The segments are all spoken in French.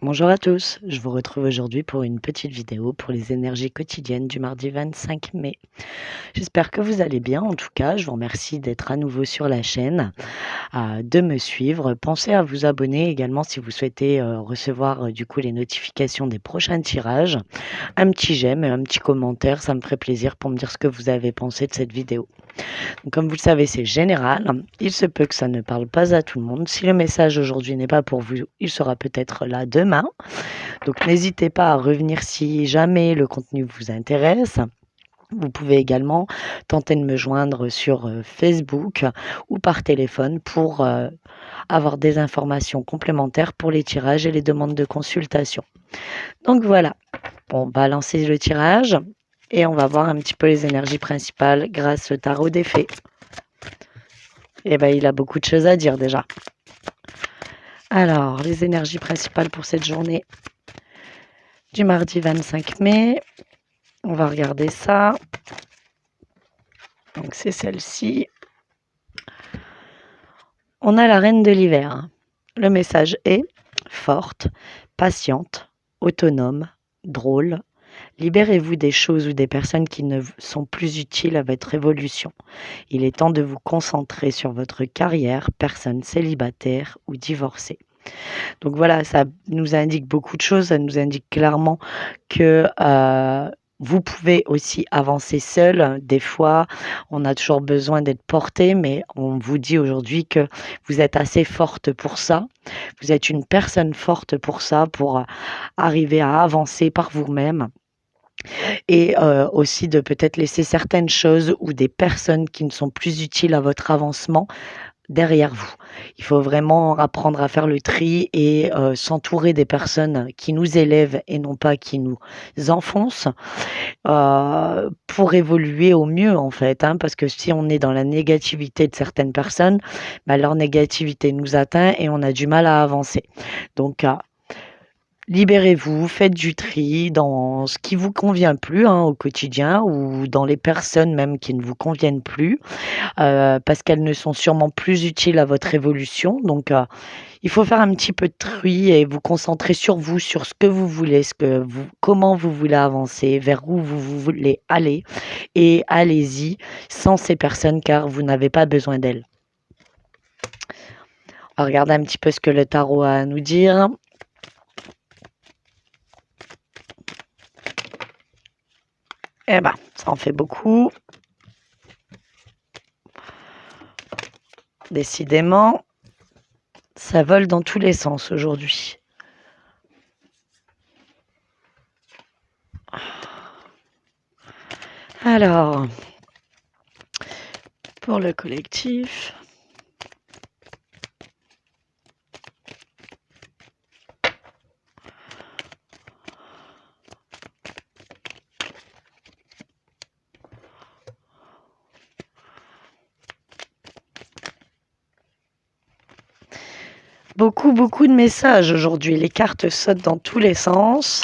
Bonjour à tous, je vous retrouve aujourd'hui pour une petite vidéo pour les énergies quotidiennes du mardi 25 mai. J'espère que vous allez bien, en tout cas, je vous remercie d'être à nouveau sur la chaîne, de me suivre. Pensez à vous abonner également si vous souhaitez recevoir du coup les notifications des prochains tirages. Un petit j'aime et un petit commentaire, ça me ferait plaisir pour me dire ce que vous avez pensé de cette vidéo. Donc, comme vous le savez, c'est général. Il se peut que ça ne parle pas à tout le monde. Si le message aujourd'hui n'est pas pour vous, il sera peut-être là demain. Donc, n'hésitez pas à revenir si jamais le contenu vous intéresse. Vous pouvez également tenter de me joindre sur Facebook ou par téléphone pour avoir des informations complémentaires pour les tirages et les demandes de consultation. Donc voilà, on va lancer le tirage et on va voir un petit peu les énergies principales grâce au tarot des fées. Et bien, il a beaucoup de choses à dire déjà. Alors, les énergies principales pour cette journée du mardi 25 mai. On va regarder ça. Donc, c'est celle-ci. On a la reine de l'hiver. Le message est forte, patiente, autonome, drôle. Libérez-vous des choses ou des personnes qui ne sont plus utiles à votre évolution. Il est temps de vous concentrer sur votre carrière, personne célibataire ou divorcée. Donc voilà, ça nous indique beaucoup de choses. Ça nous indique clairement que vous pouvez aussi avancer seul. Des fois, on a toujours besoin d'être porté, mais on vous dit aujourd'hui que vous êtes assez forte pour ça. Vous êtes une personne forte pour ça, pour arriver à avancer par vous-même. Et aussi de peut-être laisser certaines choses ou des personnes qui ne sont plus utiles à votre avancement derrière vous. Il faut vraiment apprendre à faire le tri et s'entourer des personnes qui nous élèvent et non pas qui nous enfoncent pour évoluer au mieux en fait. Parce que si on est dans la négativité de certaines personnes, leur négativité nous atteint et on a du mal à avancer. Donc libérez-vous, faites du tri dans ce qui vous convient plus au quotidien ou dans les personnes même qui ne vous conviennent plus parce qu'elles ne sont sûrement plus utiles à votre évolution. Donc, il faut faire un petit peu de tri et vous concentrer sur vous, sur ce que vous voulez, comment vous voulez avancer, vers où vous voulez aller et allez-y sans ces personnes car vous n'avez pas besoin d'elles. On va regarder un petit peu ce que le tarot a à nous dire. Eh ben, ça en fait beaucoup. Décidément, ça vole dans tous les sens aujourd'hui. Alors, pour le collectif, beaucoup de messages aujourd'hui. Les cartes sautent dans tous les sens.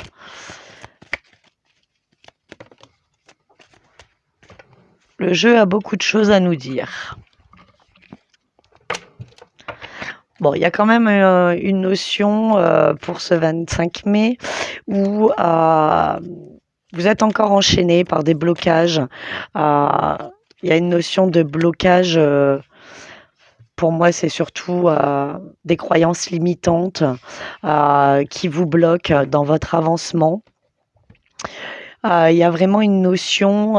Le jeu a beaucoup de choses à nous dire. Bon, il y a quand même une notion pour ce 25 mai où vous êtes encore enchaîné par des blocages. Il y a une notion de blocage. Pour moi, c'est surtout des croyances limitantes qui vous bloquent dans votre avancement. Il y a vraiment une notion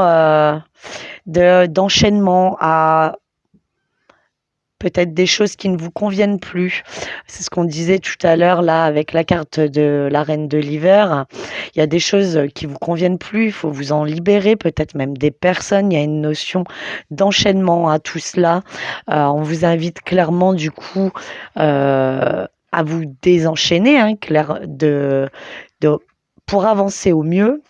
d'enchaînement à peut-être des choses qui ne vous conviennent plus. C'est ce qu'on disait tout à l'heure là avec la carte de la reine de l'hiver. Il y a des choses qui vous conviennent plus, il faut vous en libérer, peut-être même des personnes. Il y a une notion d'enchaînement à tout cela. On vous invite clairement du coup à vous désenchaîner pour avancer au mieux.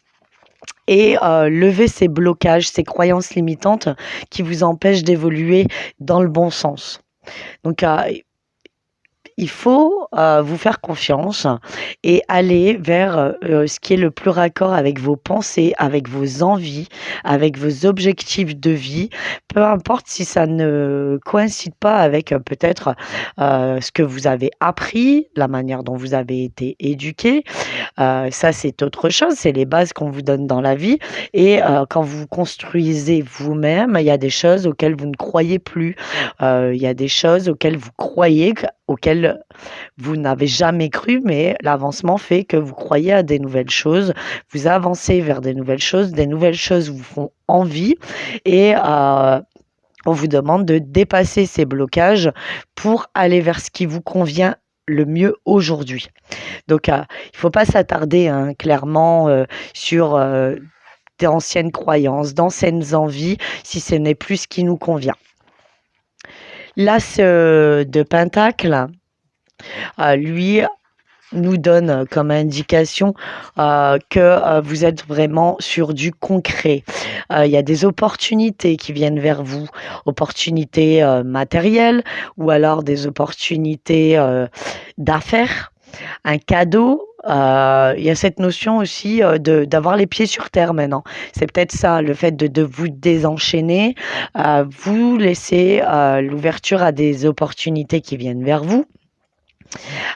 Et lever ces blocages, ces croyances limitantes qui vous empêchent d'évoluer dans le bon sens. Donc, il il faut vous faire confiance et aller vers ce qui est le plus raccord avec vos pensées, avec vos envies, avec vos objectifs de vie, peu importe si ça ne coïncide pas avec peut-être ce que vous avez appris, la manière dont vous avez été éduqué. Ça, c'est autre chose, c'est les bases qu'on vous donne dans la vie. Et quand vous construisez vous-même, il y a des choses auxquelles vous ne croyez plus. Il y a des choses auxquelles vous croyez, auxquelles vous n'avez jamais cru, mais l'avancement fait que vous croyez à des nouvelles choses, vous avancez vers des nouvelles choses vous font envie et on vous demande de dépasser ces blocages pour aller vers ce qui vous convient le mieux aujourd'hui. Donc, il ne faut pas s'attarder clairement sur d'anciennes croyances, d'anciennes envies, si ce n'est plus ce qui nous convient. L'As de Pentacle, lui, nous donne comme indication que vous êtes vraiment sur du concret. Il y a des opportunités qui viennent vers vous, opportunités matérielles ou alors des opportunités d'affaires, un cadeau. Il y a cette notion aussi d'avoir les pieds sur terre maintenant. C'est peut-être ça, le fait de vous désenchaîner, vous laisser l'ouverture à des opportunités qui viennent vers vous,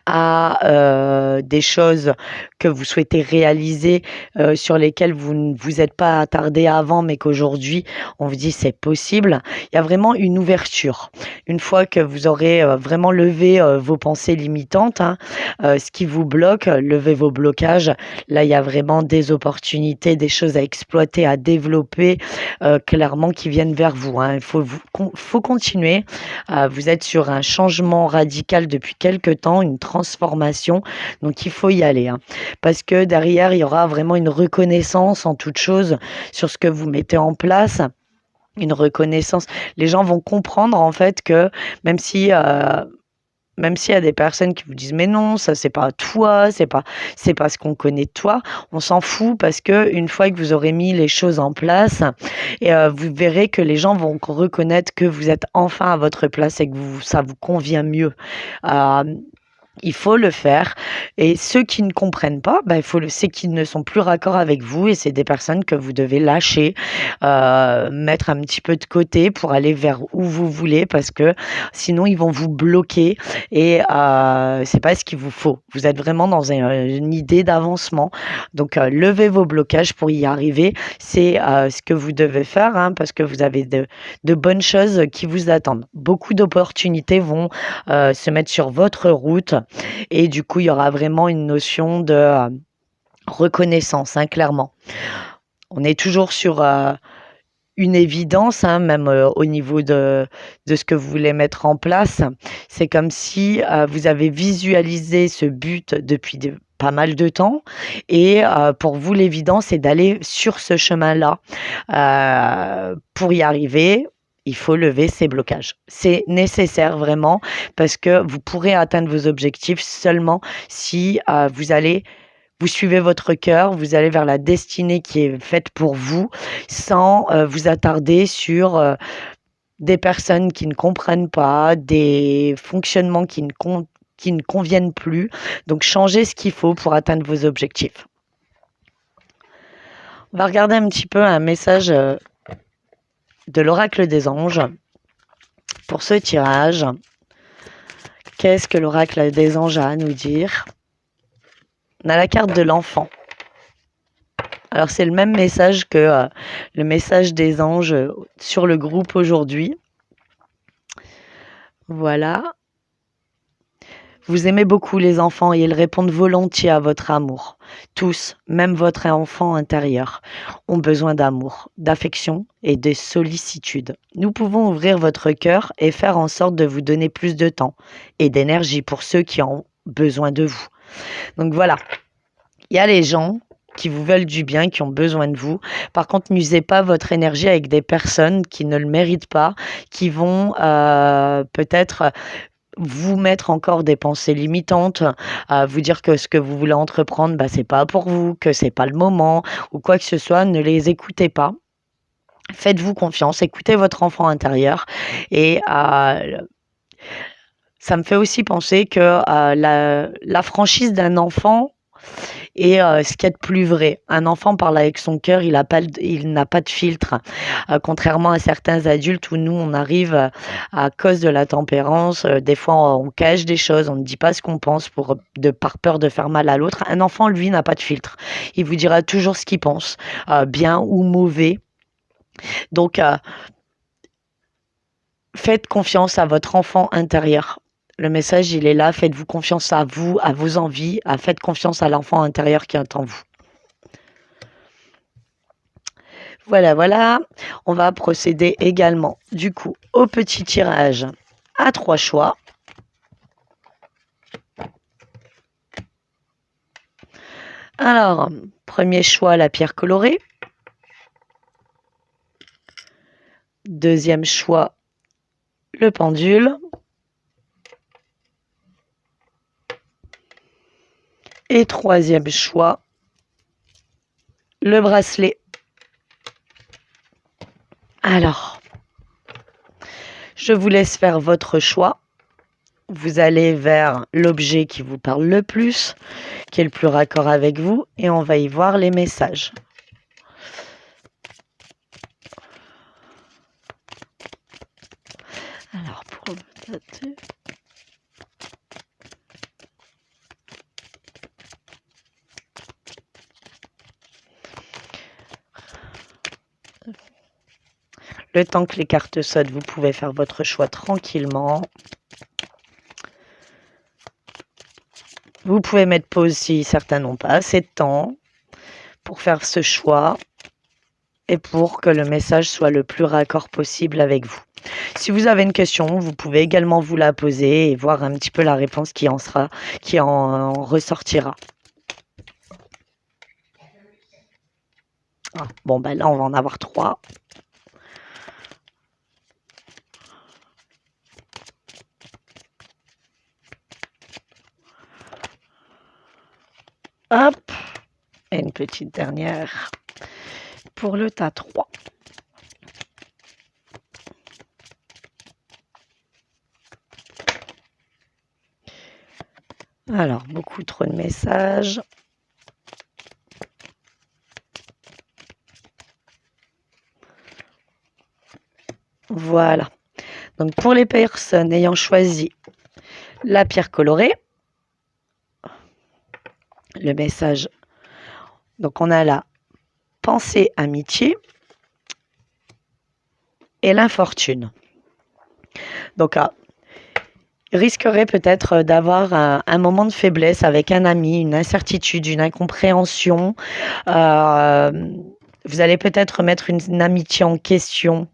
à des choses que vous souhaitez réaliser, sur lesquelles vous ne vous êtes pas attardé avant, mais qu'aujourd'hui, on vous dit c'est possible. Il y a vraiment une ouverture. Une fois que vous aurez vraiment levé vos pensées limitantes, ce qui vous bloque, levez vos blocages. Là, il y a vraiment des opportunités, des choses à exploiter, à développer, clairement qui viennent vers vous. Il faut continuer. Vous êtes sur un changement radical depuis quelque temps, une transformation, donc il faut y aller. Parce que derrière, il y aura vraiment une reconnaissance en toute chose sur ce que vous mettez en place. Une reconnaissance. Les gens vont comprendre en fait que même s'il y a des personnes qui vous disent mais non, ça c'est pas toi, c'est pas ce qu'on connaît de toi, on s'en fout parce que une fois que vous aurez mis les choses en place, et vous verrez que les gens vont reconnaître que vous êtes enfin à votre place et que ça vous convient mieux. Il faut le faire et ceux qui ne comprennent pas, c'est qu'ils ne sont plus raccord avec vous et c'est des personnes que vous devez lâcher, mettre un petit peu de côté pour aller vers où vous voulez parce que sinon ils vont vous bloquer et c'est pas ce qu'il vous faut. Vous êtes vraiment dans une idée d'avancement, donc levez vos blocages pour y arriver. C'est ce que vous devez faire parce que vous avez de bonnes choses qui vous attendent. Beaucoup d'opportunités vont se mettre sur votre route. Et du coup, il y aura vraiment une notion de reconnaissance, clairement. On est toujours sur une évidence, même au niveau de ce que vous voulez mettre en place. C'est comme si vous avez visualisé ce but depuis pas mal de temps et pour vous, l'évidence est d'aller sur ce chemin-là. Pour y arriver, il faut lever ces blocages. C'est nécessaire vraiment parce que vous pourrez atteindre vos objectifs seulement si vous suivez votre cœur, vous allez vers la destinée qui est faite pour vous sans vous attarder sur des personnes qui ne comprennent pas, des fonctionnements qui ne conviennent plus. Donc changez ce qu'il faut pour atteindre vos objectifs. On va regarder un petit peu un message de l'oracle des anges pour ce tirage. Qu'est-ce que l'oracle des anges a à nous dire? On a la carte de l'enfant. Alors c'est le même message que le message des anges sur le groupe aujourd'hui. Voilà. Vous aimez beaucoup les enfants et ils répondent volontiers à votre amour. Tous, même votre enfant intérieur, ont besoin d'amour, d'affection et de sollicitude. Nous pouvons ouvrir votre cœur et faire en sorte de vous donner plus de temps et d'énergie pour ceux qui ont besoin de vous. Donc voilà, il y a les gens qui vous veulent du bien, qui ont besoin de vous. Par contre, n'usez pas votre énergie avec des personnes qui ne le méritent pas, qui vont peut-être vous mettre encore des pensées limitantes, vous dire que ce que vous voulez entreprendre, c'est pas pour vous, que c'est pas le moment ou quoi que ce soit. Ne les écoutez pas. Faites-vous confiance, écoutez votre enfant intérieur et ça me fait aussi penser que la franchise d'un enfant est ce qu'il y a de plus vrai. Un enfant parle avec son cœur, il n'a pas de filtre. Contrairement à certains adultes où nous, on arrive à cause de la tempérance, des fois on cache des choses, on ne dit pas ce qu'on pense par peur de faire mal à l'autre. Un enfant, lui, n'a pas de filtre. Il vous dira toujours ce qu'il pense, bien ou mauvais. Donc, faites confiance à votre enfant intérieur. Le message, il est là. Faites-vous confiance à vous, à vos envies. Faites confiance à l'enfant intérieur qui est en vous. Voilà, voilà. On va procéder également, du coup, au petit tirage à 3 choix. Alors, premier choix, la pierre colorée. Deuxième choix, le pendule. Et troisième choix, le bracelet. Alors, je vous laisse faire votre choix. Vous allez vers l'objet qui vous parle le plus, qui est le plus raccord avec vous, et on va y voir les messages. Alors, pour dater... Le temps que les cartes sautent, vous pouvez faire votre choix tranquillement. Vous pouvez mettre pause si certains n'ont pas assez de temps pour faire ce choix et pour que le message soit le plus raccord possible avec vous. Si vous avez une question, vous pouvez également vous la poser et voir un petit peu la réponse qui en ressortira. Ah, bon, ben là, on va en avoir 3. Hop, et une petite dernière pour le tas 3. Alors, beaucoup trop de messages. Voilà. Donc, pour les personnes ayant choisi la pierre colorée, le message, donc on a la pensée amitié et l'infortune. Donc, risquerait peut-être d'avoir un moment de faiblesse avec un ami, une incertitude, une incompréhension. Vous allez peut-être mettre une amitié en question.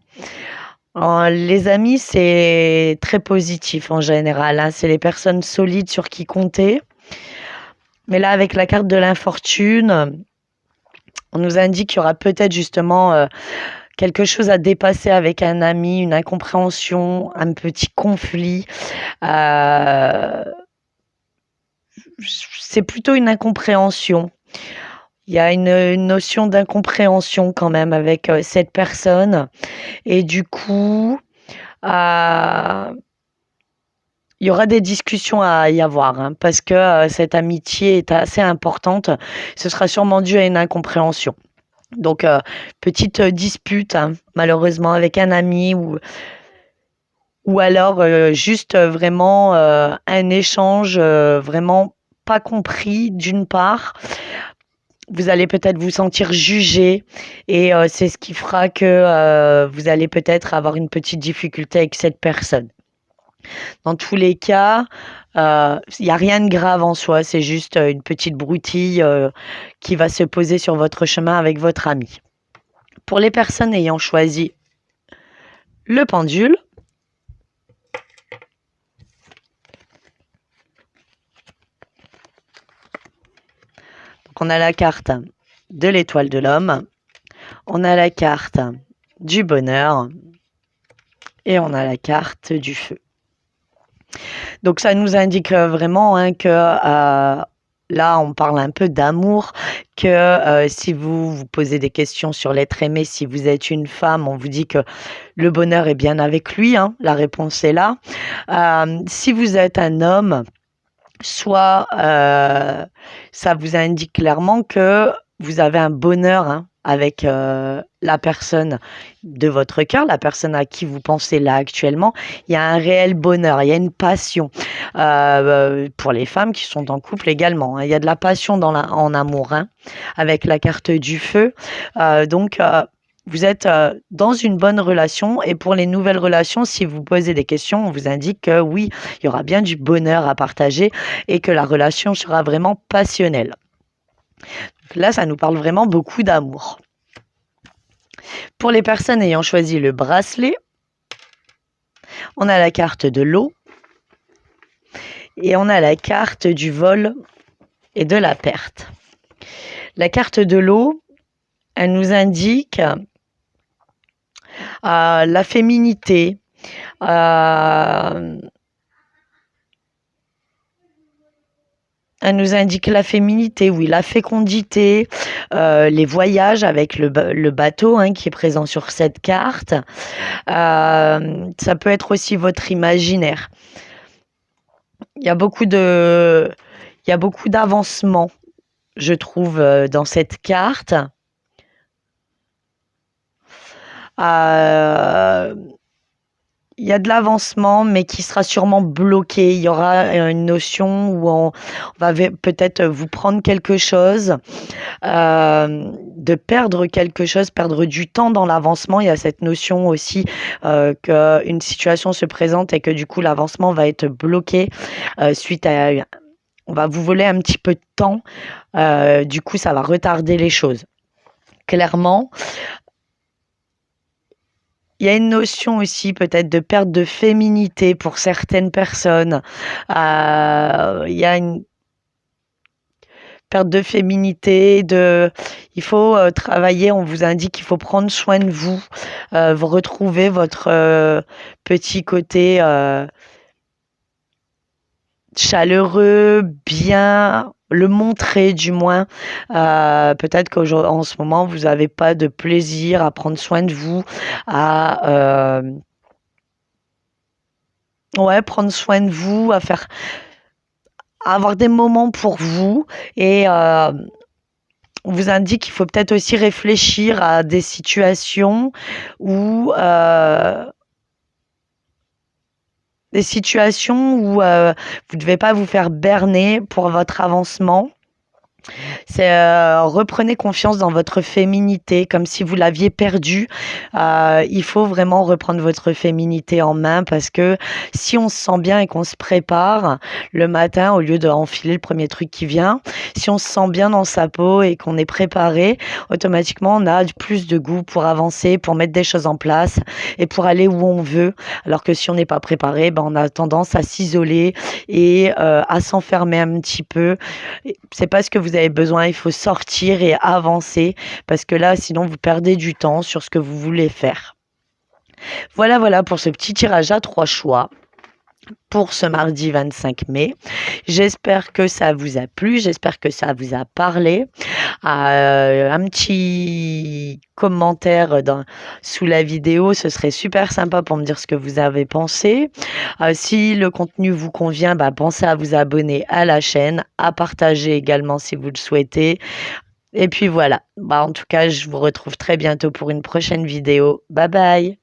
Les amis, c'est très positif en général, hein. C'est les personnes solides sur qui compter. Mais là, avec la carte de l'infortune, on nous indique qu'il y aura peut-être justement quelque chose à dépasser avec un ami, une incompréhension, un petit conflit. C'est plutôt une incompréhension. Il y a une notion d'incompréhension quand même avec cette personne. Et du coup, il y aura des discussions à y avoir, hein, parce que cette amitié est assez importante. Ce sera sûrement dû à une incompréhension. Donc, petite dispute, hein, malheureusement, avec un ami ou alors juste vraiment un échange vraiment pas compris d'une part. Vous allez peut-être vous sentir jugé et c'est ce qui fera que vous allez peut-être avoir une petite difficulté avec cette personne. Dans tous les cas, il n'y a rien de grave en soi, c'est juste une petite broutille qui va se poser sur votre chemin avec votre ami. Pour les personnes ayant choisi le pendule, donc on a la carte de l'étoile de l'homme, on a la carte du bonheur et on a la carte du feu. Donc ça nous indique vraiment hein, que là, on parle un peu d'amour, que si vous vous posez des questions sur l'être aimé, si vous êtes une femme, on vous dit que le bonheur est bien avec lui, hein, la réponse est là. Si vous êtes un homme, soit ça vous indique clairement que vous avez un bonheur, hein, avec la personne de votre cœur, la personne à qui vous pensez là actuellement. Il y a un réel bonheur, il y a une passion. Pour les femmes qui sont en couple également, hein. Il y a de la passion en amour, hein, avec la carte du feu. Donc, vous êtes dans une bonne relation, et pour les nouvelles relations, si vous posez des questions, on vous indique que oui, il y aura bien du bonheur à partager et que la relation sera vraiment passionnelle. Donc là, ça nous parle vraiment beaucoup d'amour. Pour les personnes ayant choisi le bracelet, on a la carte de l'eau et on a la carte du vol et de la perte. La carte de l'eau, elle nous indique la féminité, elle nous indique la féminité, oui, la fécondité, les voyages avec le bateau, hein, qui est présent sur cette carte. Ça peut être aussi votre imaginaire. Il y a beaucoup d'avancement, je trouve, dans cette carte. Il y a de l'avancement, mais qui sera sûrement bloqué. Il y aura une notion où on va peut-être vous prendre quelque chose, de perdre quelque chose, perdre du temps dans l'avancement. Il y a cette notion aussi qu'une situation se présente et que du coup l'avancement va être bloqué suite à... On va vous voler un petit peu de temps. Du coup, ça va retarder les choses. Clairement, il y a une notion aussi peut-être de perte de féminité pour certaines personnes. Il y a une perte de féminité, il faut travailler, on vous indique qu'il faut prendre soin de vous, vous retrouver votre petit côté chaleureux, bien, le montrer du moins. Peut-être qu'en ce moment, vous n'avez pas de plaisir à prendre soin de vous, à prendre soin de vous, à avoir des moments pour vous, et on vous indique qu'il faut peut-être aussi réfléchir à des situations où vous ne devez pas vous faire berner pour votre avancement. C'est reprenez confiance dans votre féminité, comme si vous l'aviez perdue. Il faut vraiment reprendre votre féminité en main, parce que si on se sent bien et qu'on se prépare le matin, au lieu d'enfiler le premier truc qui vient, si on se sent bien dans sa peau et qu'on est préparé, automatiquement on a plus de goût pour avancer, pour mettre des choses en place et pour aller où on veut. Alors que si on n'est pas préparé, ben on a tendance à s'isoler et à s'enfermer un petit peu. C'est pas ce que vous avez besoin, il faut sortir et avancer, parce que là, sinon, vous perdez du temps sur ce que vous voulez faire. Voilà pour ce petit tirage à 3 choix pour ce mardi 25 mai. J'espère que ça vous a plu, j'espère que ça vous a parlé. Un petit commentaire sous la vidéo, ce serait super sympa pour me dire ce que vous avez pensé. Si le contenu vous convient, pensez à vous abonner à la chaîne, à partager également si vous le souhaitez. Et puis voilà, en tout cas, je vous retrouve très bientôt pour une prochaine vidéo. Bye bye!